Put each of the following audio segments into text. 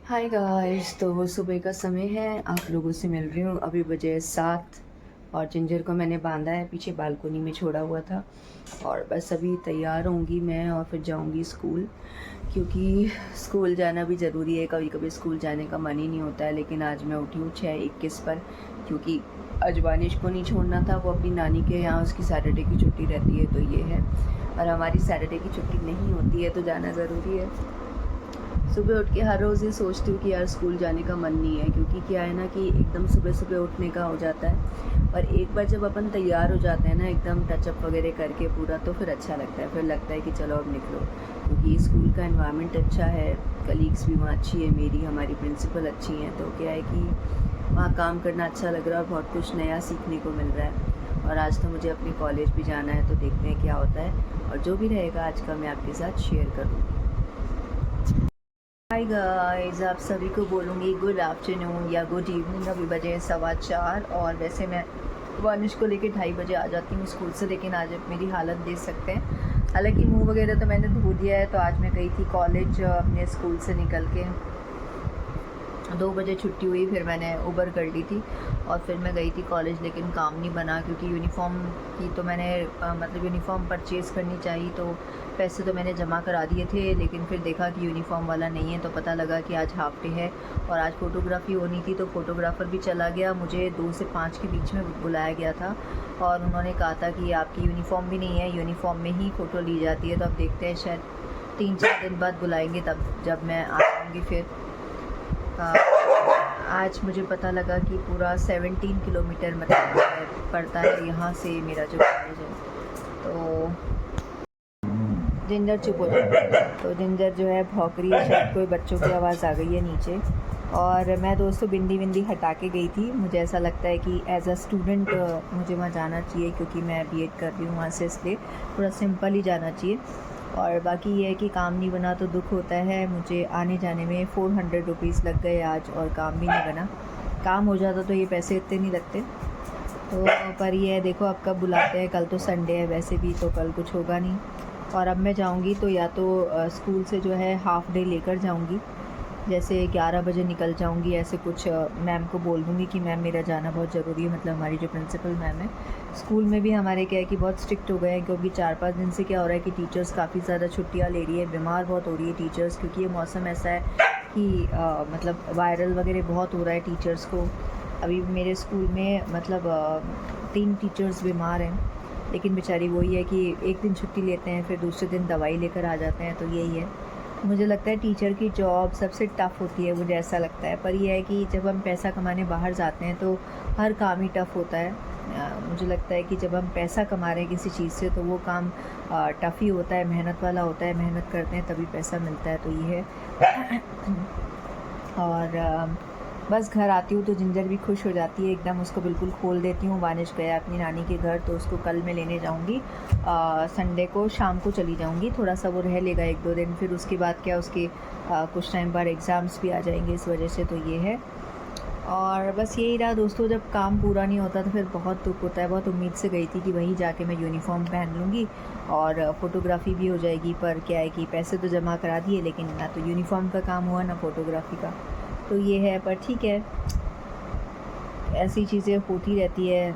Hi guys. तो सुबह का समय है, आप लोगों से मिल रही हूँ। अभी बजे 7 और जिंजर को मैंने बांधा है, पीछे बालकोनी में छोड़ा हुआ था। और बस अभी तैयार होंगी मैं और फिर जाऊँगी स्कूल, क्योंकि स्कूल जाना भी ज़रूरी है। कभी कभी स्कूल जाने का मन ही नहीं होता है, लेकिन आज मैं उठी हूँ 6:21 पर, क्योंकि आज वानिश को नहीं छोड़ना था। वो अपनी नानी के यहाँ, उसकी सैटरडे की छुट्टी रहती है, तो ये है। और हमारी सैटरडे की छुट्टी नहीं होती है, तो जाना ज़रूरी है। सुबह उठ के हर रोज़ ये सोचती हूँ कि यार स्कूल जाने का मन नहीं है, क्योंकि क्या है ना कि एकदम सुबह सुबह उठने का हो जाता है। और एक बार जब अपन तैयार हो जाते हैं ना, एकदम टचअप वगैरह करके पूरा, तो फिर अच्छा लगता है। फिर लगता है कि चलो अब निकलो, क्योंकि स्कूल का एनवायरनमेंट अच्छा है, कलीग्स भी वहाँ अच्छी है मेरी, हमारी प्रिंसिपल अच्छी हैं। तो क्या है कि वहाँ काम करना अच्छा लग रहा है और बहुत कुछ नया सीखने को मिल रहा है। और आज तो मुझे अपने कॉलेज भी जाना है, तो देखते हैं क्या होता है। और जो भी रहेगा आज का मैं आपके साथ शेयर करूँगी। हाय गाइस, आप सभी को बोलूँगी गुड आफ्टरनून या गुड इवनिंग। अभी बजे 4:15 और वैसे मैं वानिश को लेके 2:30 बजे आ जाती हूँ स्कूल से, लेकिन आज मेरी हालत देख सकते हैं। हालांकि मुंह वगैरह तो मैंने धो दिया है। तो आज मैं गई थी कॉलेज अपने स्कूल से निकल के। 2 बजे छुट्टी हुई, फिर मैंने उबर कर ली थी और फिर मैं गई थी कॉलेज, लेकिन काम नहीं बना, क्योंकि यूनिफ़ॉर्म की तो मैंने मतलब यूनिफ़ॉर्म परचेज़ करनी चाहिए, तो पैसे तो मैंने जमा करा दिए थे। लेकिन फिर देखा कि यूनिफ़ॉर्म वाला नहीं है, तो पता लगा कि आज हाफ डे है और आज फ़ोटोग्राफ़ी होनी थी। तो फ़ोटोग्राफ़र भी चला गया, मुझे 2 से 5 के बीच में बुलाया गया था और उन्होंने कहा था कि आपकी यूनिफ़ॉर्म भी नहीं है, यूनिफ़ॉर्म में ही फ़ोटो ली जाती है। तो अब देखते हैं, शायद 3-4 दिन बाद बुलाएंगे, तब जब मैं आ जाऊँगी फिर। आज मुझे पता लगा कि पूरा 17 किलोमीटर मतलब पड़ता है यहाँ से मेरा जो कॉलेज है। तो जिंजर चुप हो जाए, तो जिंजर जो है भौंक रही है, शायद कोई बच्चों की आवाज़ आ गई है नीचे। और मैं दोस्तों बिंदी बिंदी हटा के गई थी। मुझे ऐसा लगता है कि एज अ स्टूडेंट मुझे वहाँ जाना चाहिए, क्योंकि मैं बीएड कर रही हूँ वहाँ से, इसलिए थोड़ा सिंपल ही जाना चाहिए। और बाकी ये है कि काम नहीं बना तो दुख होता है। मुझे आने जाने में 400 रुपीज़ लग गए आज, और काम भी नहीं बना। काम हो जाता तो ये पैसे इतने नहीं लगते। तो पर ये है, देखो अब कब बुलाते हैं। कल तो संडे है वैसे भी, तो कल कुछ होगा नहीं। और अब मैं जाऊंगी तो या तो स्कूल से जो है हाफ़ डे लेकर जाऊंगी, जैसे 11 बजे निकल जाऊंगी, ऐसे कुछ मैम को बोल दूंगी कि मैम मेरा जाना बहुत ज़रूरी है। मतलब हमारी जो प्रिंसिपल मैम है, स्कूल में भी हमारे क्या है कि बहुत स्ट्रिक्ट हो गए हैं, क्योंकि 4-5 दिन से क्या हो रहा है कि टीचर्स काफ़ी ज़्यादा छुट्टियाँ ले रही है, बीमार बहुत हो रही है टीचर्स, क्योंकि ये मौसम ऐसा है कि मतलब वायरल वगैरह बहुत हो रहा है टीचर्स को। अभी मेरे स्कूल में मतलब 3 टीचर्स बीमार हैं, लेकिन बेचारी वही है कि एक दिन छुट्टी लेते हैं, फिर दूसरे दिन दवाई लेकर आ जाते हैं। तो यही है, मुझे लगता है टीचर की जॉब सबसे टफ़ होती है, मुझे ऐसा लगता है। पर यह है कि जब हम पैसा कमाने बाहर जाते हैं तो हर काम ही टफ़ होता है। मुझे लगता है कि जब हम पैसा कमा रहे हैं किसी चीज़ से, तो वो काम टफ़ ही होता है, मेहनत वाला होता है। मेहनत करते हैं तभी पैसा मिलता है, तो ये है। और बस घर आती हूँ तो जिंजर भी खुश हो जाती है एकदम, उसको बिल्कुल खोल देती हूँ। वानिश गया अपनी नानी के घर, तो उसको कल मैं लेने जाऊँगी। संडे को शाम को चली जाऊँगी, थोड़ा सा वो रह लेगा 1-2 दिन। फिर उसके बाद क्या, उसके कुछ टाइम बाद एग्ज़ाम्स भी आ जाएंगे इस वजह से, तो ये है। और बस यही रहा दोस्तों, जब काम पूरा नहीं होता तो फिर बहुत दुख होता है। बहुत उम्मीद से गई थी कि वहीं जाके मैं यूनिफ़ॉर्म पहन लूँगी और फ़ोटोग्राफ़ी भी हो जाएगी। पर क्या है कि पैसे तो जमा करा दिए, लेकिन ना तो यूनिफ़ॉर्म का काम हुआ ना फ़ोटोग्राफ़ी का। तो ये है, पर ठीक है, ऐसी चीज़ें होती रहती है।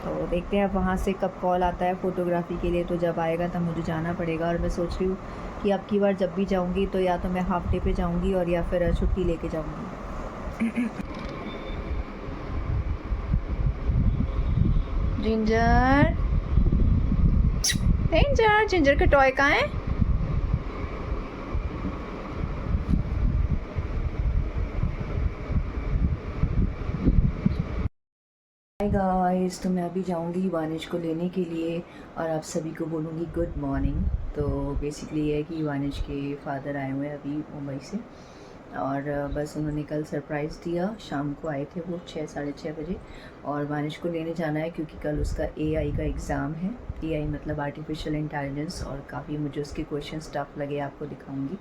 तो देखते हैं अब वहाँ से कब कॉल आता है फ़ोटोग्राफ़ी के लिए, तो जब आएगा तब मुझे जाना पड़ेगा। और मैं सोच रही हूँ कि अब की बार जब भी जाऊँगी तो या तो मैं हाफ़ डे पे जाऊँगी, और या फिर छुट्टी लेके जाऊँगी। जिंजर, जिंजर, जिंजर का टॉय कहाँ है? हाय गाइस, तो मैं अभी जाऊंगी वानिश को लेने के लिए और आप सभी को बोलूँगी गुड मॉर्निंग। तो बेसिकली ये है कि वानिश के फादर आए हुए हैं अभी मुंबई से, और बस उन्होंने कल सरप्राइज़ दिया। शाम को आए थे वो 6-6:30 बजे, और वानिश को लेने जाना है क्योंकि कल उसका एआई का एग्ज़ाम है। एआई मतलब आर्टिफिशियल इंटेलिजेंस, और काफ़ी मुझे उसके क्वेश्चन टफ लगे, आपको दिखाऊंगी।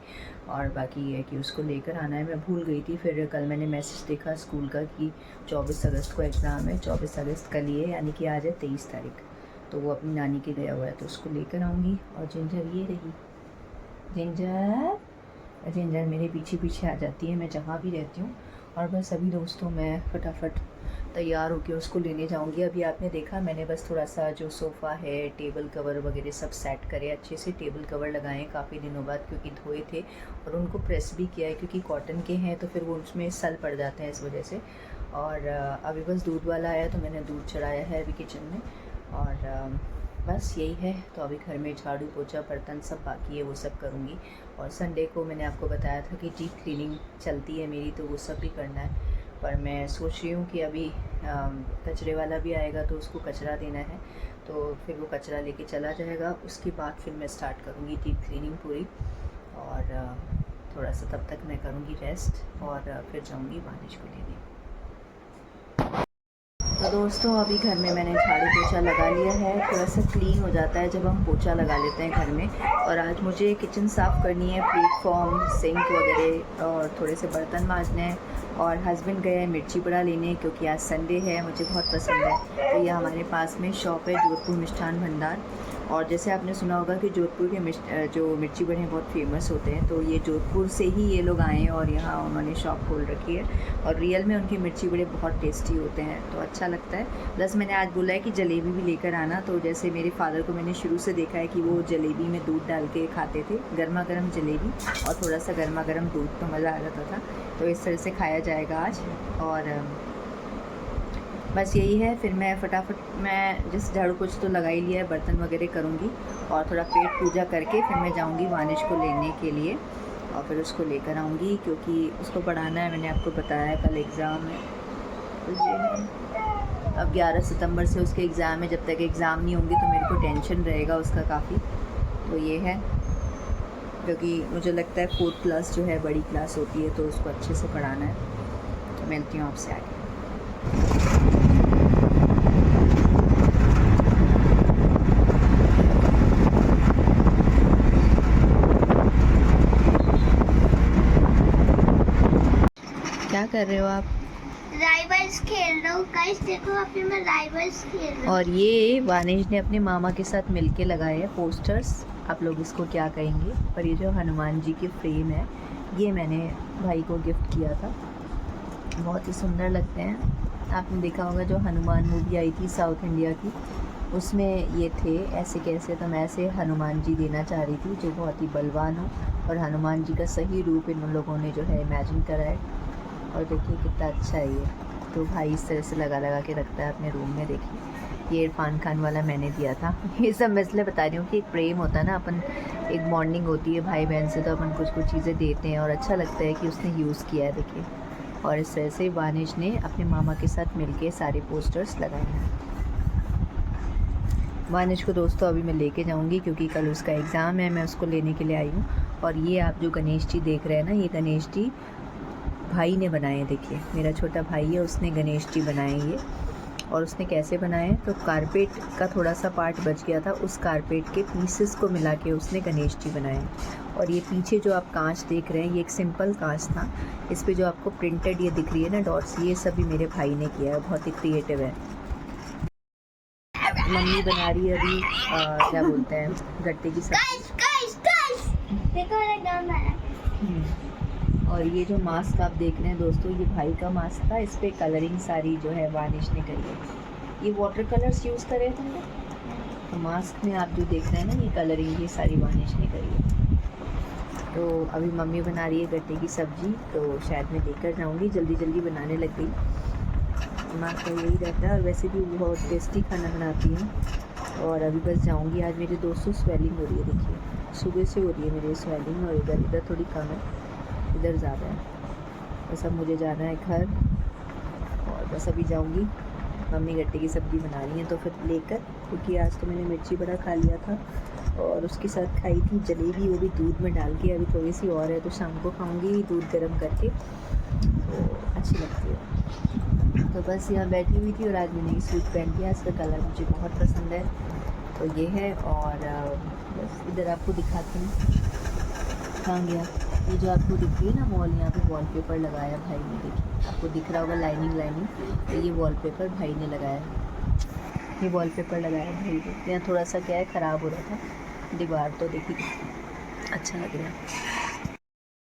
और बाकी ये है कि उसको लेकर आना है। मैं भूल गई थी, फिर कल मैंने मैसेज देखा स्कूल का कि 24 अगस्त को एग्ज़ाम है। 24 अगस्त कल ही है, यानी कि आज है 23 तारीख। तो वो अपनी नानी के गया हुआ है, तो उसको लेकर आऊँगी। और जिंजर ये रही, जिंजर जिंजर मेरे पीछे पीछे आ जाती है मैं जहाँ भी रहती हूँ। और बस अभी दोस्तों मैं फटाफट तैयार होकर उसको लेने जाऊंगी। अभी आपने देखा मैंने बस थोड़ा सा जो सोफ़ा है, टेबल कवर वगैरह सब सेट करे, अच्छे से टेबल कवर लगाए काफ़ी दिनों बाद, क्योंकि धोए थे और उनको प्रेस भी किया है, क्योंकि कॉटन के हैं तो फिर वो उसमें सल पड़ जाते हैं इस वजह से। और अभी बस दूध वाला आया तो मैंने दूध चढ़ाया है अभी किचन में। और बस यही है। तो अभी घर में झाड़ू पोछा बर्तन सब बाकी है, वो सब करूँगी। और संडे को मैंने आपको बताया था कि डीप क्लीनिंग चलती है मेरी, तो वो सब भी करना है। पर मैं सोच रही हूँ कि अभी कचरे वाला भी आएगा तो उसको कचरा देना है, तो फिर वो कचरा लेके चला जाएगा, उसके बाद फिर मैं स्टार्ट करूँगी डीप क्लीनिंग पूरी। और थोड़ा सा तब तक मैं करूँगी रेस्ट और फिर जाऊँगी वानिश को लेने। तो दोस्तों अभी घर में मैंने झाड़ू पोछा लगा लिया है। थोड़ा सा क्लीन हो जाता है जब हम पोछा लगा लेते हैं घर में। और आज मुझे किचन साफ़ करनी है, प्लेटफॉर्म, सिंक वगैरह, और थोड़े से बर्तन मांजने हैं। और हस्बैंड गए हैं मिर्ची बड़ा लेने, क्योंकि आज संडे है, मुझे बहुत पसंद है। तो ये हमारे पास में शॉप है, जोधपुर मिष्ठान भंडार। और जैसे आपने सुना होगा कि जोधपुर के जो मिर्ची बड़े बहुत फेमस होते हैं, तो ये जोधपुर से ही ये लोग आए हैं और यहाँ उन्होंने शॉप खोल रखी है। और रियल में उनके मिर्ची बड़े बहुत टेस्टी होते हैं, तो अच्छा लगता है। प्लस मैंने आज बोला है कि जलेबी भी लेकर आना। तो जैसे मेरे फादर को मैंने शुरू से देखा है कि वो जलेबी में दूध डाल के खाते थे, गर्मा गर्म जलेबी और थोड़ा सा गर्मा गर्म दूध, तो मज़ा आ जाता था। तो इस तरह से खाया जाएगा आज। और बस यही है। फिर मैं फटाफट मैं जैसे झाड़ू पोछा तो लगा ही लिया है, बर्तन वगैरह करूँगी और थोड़ा पेट पूजा करके फिर मैं जाऊँगी वानिश को लेने के लिए और फिर उसको लेकर आऊँगी, क्योंकि उसको पढ़ाना है। मैंने आपको बताया कल एग्ज़ाम है, तो ये है। अब 11 सितंबर से उसके एग्ज़ाम है। जब तक एग्ज़ाम नहीं होंगे तो मेरे को टेंशन रहेगा उसका काफ़ी। तो ये है, क्योंकि मुझे लगता है 4th क्लास जो है बड़ी क्लास होती है, तो उसको अच्छे से पढ़ाना है। तो मिलती हूँ आपसे आगे। क्या कर रहे हो आप? राइवल्स खेल रहा हूँ गाइस, देखो अभी मैं राइवल्स खेल रहा हूँ। और ये वानिश ने अपने मामा के साथ मिलके लगाए हैं पोस्टर्स। आप लोग इसको क्या कहेंगे, पर ये जो हनुमान जी की फ्रेम है, ये मैंने भाई को गिफ्ट किया था। बहुत ही सुंदर लगते हैं। आपने देखा होगा जो हनुमान मूवी आई थी साउथ इंडिया की, उसमें ये थे ऐसे कैसे, तो मैं ऐसे हनुमान जी देना चाह रही थी जो बहुत ही बलवान हो, और हनुमान जी का सही रूप इन लोगों ने जो है इमेजिन करा है। और देखिए कितना अच्छा है ये। तो भाई इस तरह से लगा लगा के रखता है अपने रूम में। देखिए ये इरफान खान वाला मैंने दिया था। ये सब मैं इसलिए बता रही हूँ कि एक प्रेम होता है ना, अपन एक बॉन्डिंग होती है भाई बहन से, तो अपन कुछ कुछ चीज़ें देते हैं और अच्छा लगता है कि उसने यूज़ किया है। देखिए, और इस तरह से वानिश ने अपने मामा के साथ मिलके सारे पोस्टर्स लगाए हैं। वानिश को दोस्तों अभी मैं लेके जाऊंगी, क्योंकि कल उसका एग्ज़ाम है, मैं उसको लेने के लिए आई हूँ। और ये आप जो गणेश जी देख रहे हैं ना, ये गणेश जी भाई ने बनाए। देखिए मेरा छोटा भाई है, उसने गणेश जी बनाए ये। और उसने कैसे बनाए, तो कारपेट का थोड़ा सा पार्ट बच गया था, उस कारपेट के पीसेस को मिला के उसने गणेश जी बनाए। और ये पीछे जो आप कांच देख रहे हैं, ये एक सिंपल कांच था। इस पे जो आपको प्रिंटेड ये दिख रही है ना डॉट्स, ये सब भी मेरे भाई ने किया है। बहुत ही क्रिएटिव है। मम्मी बना रही है अभी क्या बोलते हैं, गट्टे की सब्जी। देखो मेरा गाना है। और ये जो मास्क आप देख रहे हैं दोस्तों, ये भाई का मास्क था। इस पे कलरिंग सारी जो है वानिश ने करी है। ये वाटर कलर्स यूज़ करे थे हमने। तो मास्क में आप जो देख रहे हैं ना, ये कलरिंग ये सारी वानिश ने करी है। तो अभी मम्मी बना रही है गट्टे की सब्ज़ी, तो शायद मैं लेकर जाऊंगी। जल्दी जल्दी बनाने लग गई। माँ का यही रहता है, और वैसे भी बहुत टेस्टी खाना बनाती है। और अभी बस जाऊंगी। आज मेरे दोस्तों स्वेलिंग हो रही है, देखिए सुबह से हो रही है मेरी स्वेलिंग, और इधर इधर थोड़ी कम है, इधर ज़्यादा है। बस अब मुझे जाना है घर, और बस अभी जाऊंगी। मम्मी गट्टे की सब्ज़ी बना रही हैं तो फिर लेकर, क्योंकि आज तो मैंने मिर्ची बड़ा खा लिया था और उसके साथ खाई थी जलेबी, वो भी दूध में डाल के। अभी थोड़ी सी और है तो शाम को खाऊंगी दूध गर्म करके, तो अच्छी लगती है। तो बस यहाँ बैठी हुई थी, और आज मैंने ये सूट पहन लिया। इसका कलर मुझे बहुत पसंद है, तो ये है। और बस इधर आपको दिखाती हूँ, कहाँ गया ये जो आपको दिख रही है ना वॉल, यहाँ पे वॉलपेपर लगाया भाई ने। देखिए आपको दिख रहा होगा लाइनिंग, तो ये वॉलपेपर भाई ने लगाया है। ये वॉलपेपर लगाया भाई ने। यहाँ थोड़ा सा क्या है, ख़राब हो रहा था दीवार, तो देखिए अच्छा लग रहा है।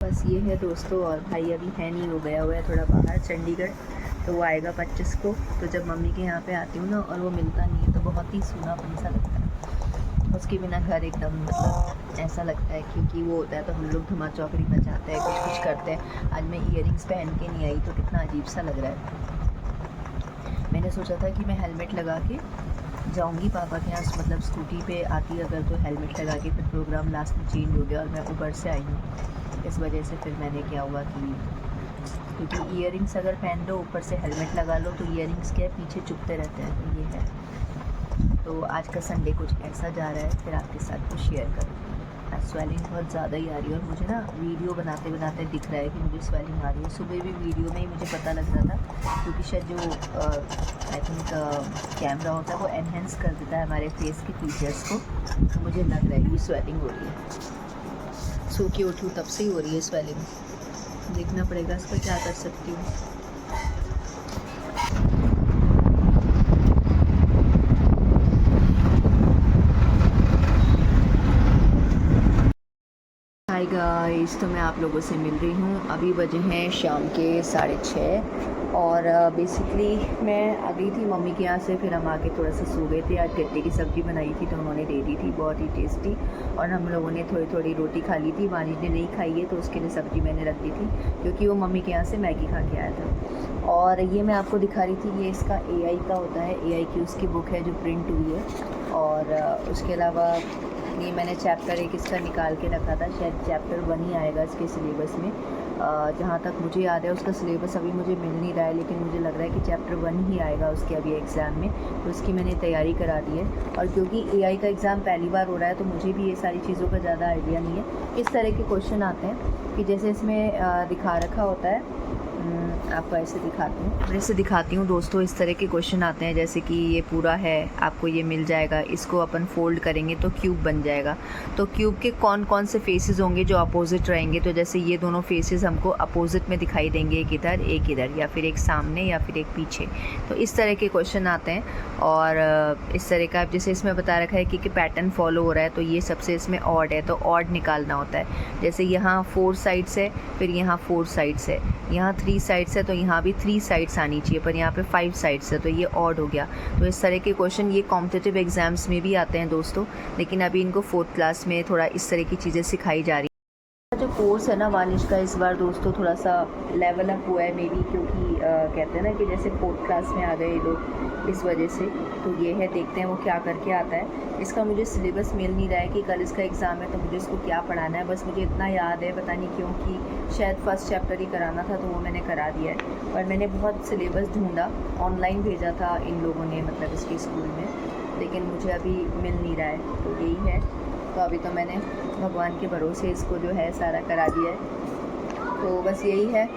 बस ये है दोस्तों। और भाई अभी है नहीं, वो गया हुआ है थोड़ा बाहर चंडीगढ़, तो वो आएगा 25 को। तो जब मम्मी के यहाँ पे आती हूँ ना और वो मिलता नहीं है तो बहुत ही सूनापन सा लगता है। उसके बिना घर एकदम मतलब ऐसा लगता है, क्योंकि वो होता है तो हम लोग धमा चौकड़ी मचाते हैं, कुछ कुछ करते हैं। आज मैं ईयरिंग्स पहन के नहीं आई तो कितना अजीब सा लग रहा है। मैंने सोचा था कि मैं हेलमेट लगा के जाऊंगी पापा के यहाँ, मतलब स्कूटी पे आती अगर तो हेलमेट लगा के, फिर प्रोग्राम लास्ट में चेंज हो गया और मैं ऊबर से आई हूँ। इस वजह से फिर मैंने क्या हुआ कि क्योंकि ईयरिंग्स अगर पहन लो ऊपर से हेलमेट लगा लो तो ईयरिंग्स के पीछे चुभते रहते हैं, तो ये है। तो आज का संडे कुछ ऐसा जा रहा है, फिर आपके साथ कुछ शेयर करूँगी। आज स्वेलिंग बहुत ज़्यादा ही आ रही है और मुझे ना वीडियो बनाते बनाते दिख रहा है कि मुझे स्वेलिंग आ रही है। सुबह भी वीडियो में ही मुझे पता लग रहा था, क्योंकि शायद जो आई थिंक कैमरा होता है वो एनहेंस कर देता है हमारे फेस के फीचर्स को, तो मुझे लग रहा है कि स्वेलिंग हो रही है। सो के उठूँ तब से ही हो रही है स्वेलिंग, देखना पड़ेगा इसका क्या कर सकती हूँ। हाय गाइस, तो मैं आप लोगों से मिल रही हूँ। अभी बजे हैं शाम के 6:30 और बेसिकली मैं आ गई थी मम्मी के यहाँ से, फिर हम आके थोड़ा सा सो गए थे। आज गट्टे की सब्ज़ी बनाई थी तो उन्होंने दे दी थी, बहुत ही टेस्टी। और हम लोगों ने थोड़ी थोड़ी रोटी खा ली थी, वानी ने नहीं खाई है तो उसके लिए सब्ज़ी मैंने रख दी थी, क्योंकि वो मम्मी के यहाँ से मैगी खा के आया था। और ये मैं आपको दिखा रही थी, ये इसका AI का होता है, AI की उसकी बुक है जो प्रिंट हुई है। और उसके अलावा ये मैंने चैप्टर 1 इसका निकाल के रखा था, शायद चैप्टर 1 ही आएगा इसके सिलेबस में। जहाँ तक मुझे याद है उसका सिलेबस अभी मुझे मिल नहीं रहा है, लेकिन मुझे लग रहा है कि चैप्टर 1 ही आएगा उसके अभी एग्ज़ाम में, तो उसकी मैंने तैयारी करा दी है। और क्योंकि AI का एग्ज़ाम पहली बार हो रहा है तो मुझे भी ये सारी चीज़ों का ज़्यादा आइडिया नहीं है। किस तरह के क्वेश्चन आते हैं कि जैसे इसमें दिखा रखा होता है, आपको ऐसे दिखाती हूँ दोस्तों। इस तरह के क्वेश्चन आते हैं, जैसे कि ये पूरा है, आपको ये मिल जाएगा, इसको अपन फोल्ड करेंगे तो क्यूब बन जाएगा। तो क्यूब के कौन कौन से फेसेस होंगे जो अपोजिट रहेंगे, तो जैसे ये दोनों फेसेस हमको अपोजिट में दिखाई देंगे, एक इधर, या फिर एक सामने या फिर एक पीछे। तो इस तरह के क्वेश्चन आते हैं। और इस तरह का जैसे इसमें बता रखा है कि पैटर्न फॉलो हो रहा है, तो ये सबसे इसमें ऑड है तो ऑड निकालना होता है। जैसे यहाँ 4 साइड्स है, फिर यहाँ 4 साइड्स है, यहाँ 3 साइड्स है तो यहाँ भी 3 साइड्स आनी चाहिए, पर यहाँ पे 5 साइड्स है तो ये ऑड हो गया। तो इस तरह के क्वेश्चन ये कॉम्पिटिटिव एग्जाम्स में भी आते हैं दोस्तों, लेकिन अभी इनको 4th क्लास में थोड़ा इस तरह की चीज़ें सिखाई जा रही है। जो कोर्स है ना वानिश का, इस बार दोस्तों थोड़ा सा लेवल अप हुआ है मे बी, क्योंकि कहते हैं ना कि जैसे 4th क्लास में आ गए लोग, इस वजह से। तो ये है, देखते हैं वो क्या करके आता है। इसका मुझे सिलेबस मिल नहीं रहा है कि कल इसका एग्ज़ाम है तो मुझे इसको क्या पढ़ाना है। बस मुझे इतना याद है, पता नहीं क्यों, कि शायद फर्स्ट चैप्टर ही कराना था तो वो मैंने करा दिया है। पर मैंने बहुत सिलेबस ढूंढा, ऑनलाइन भेजा था इन लोगों ने, मतलब इसके स्कूल में, लेकिन मुझे अभी मिल नहीं रहा है। तो यही है, तो अभी तो मैंने भगवान के भरोसे इसको जो है सारा करा दिया है, तो बस यही है।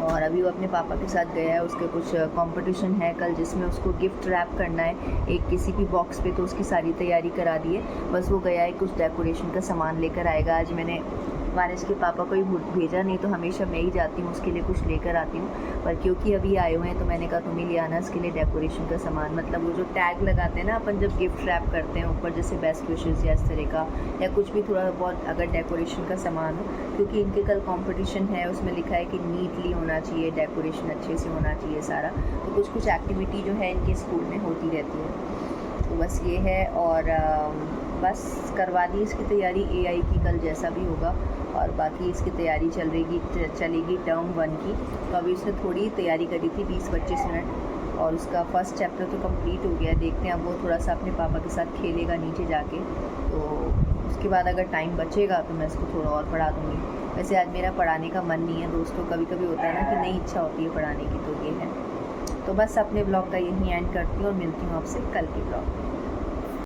और अभी वो अपने पापा के साथ गया है, उसके कुछ कंपटीशन है कल जिसमें उसको गिफ्ट रैप करना है एक किसी भी बॉक्स पे, तो उसकी सारी तैयारी करा दी है। बस वो गया है, कुछ डेकोरेशन का सामान लेकर आएगा। आज मैंने वानिश के पापा को ही भेजा, नहीं तो हमेशा मैं ही जाती हूँ उसके लिए कुछ लेकर आती हूँ, पर क्योंकि अभी आए हुए हैं तो मैंने कहा तुम ही ले आना इसके लिए डेकोरेशन का सामान। मतलब वो जो टैग लगाते हैं ना अपन जब गिफ्ट रैप करते हैं ऊपर, जैसे बेस्ट विशेज़ या इस तरह का, या कुछ भी थोड़ा बहुत अगर डेकोरेशन का सामान हो, क्योंकि इनके कल कॉम्पिटिशन है, उसमें लिखा है कि नीटली होना चाहिए, डेकोरेशन अच्छे से होना चाहिए सारा। तो कुछ कुछ एक्टिविटी जो है इनके स्कूल में होती रहती है, तो बस ये है। और बस करवा दी इसकी तैयारी AI की, कल जैसा भी होगा। और बाकी इसकी तैयारी चलेगी टर्म 1 की। तो अभी उसने थोड़ी तैयारी करी थी 20-25 मिनट, और उसका फर्स्ट चैप्टर तो कंप्लीट हो गया। देखते हैं अब वो थोड़ा सा अपने पापा के साथ खेलेगा नीचे जाके, तो उसके बाद अगर टाइम बचेगा तो मैं इसको थोड़ा और पढ़ा दूँगी। वैसे आज मेरा पढ़ाने का मन नहीं है दोस्तों, कभी कभी होता है ना कि नहीं इच्छा होती है पढ़ाने की, तो ये है। तो बस अपने ब्लॉग का यहीं एंड करती हूँ और मिलती हूँ आपसे कल के ब्लॉग में।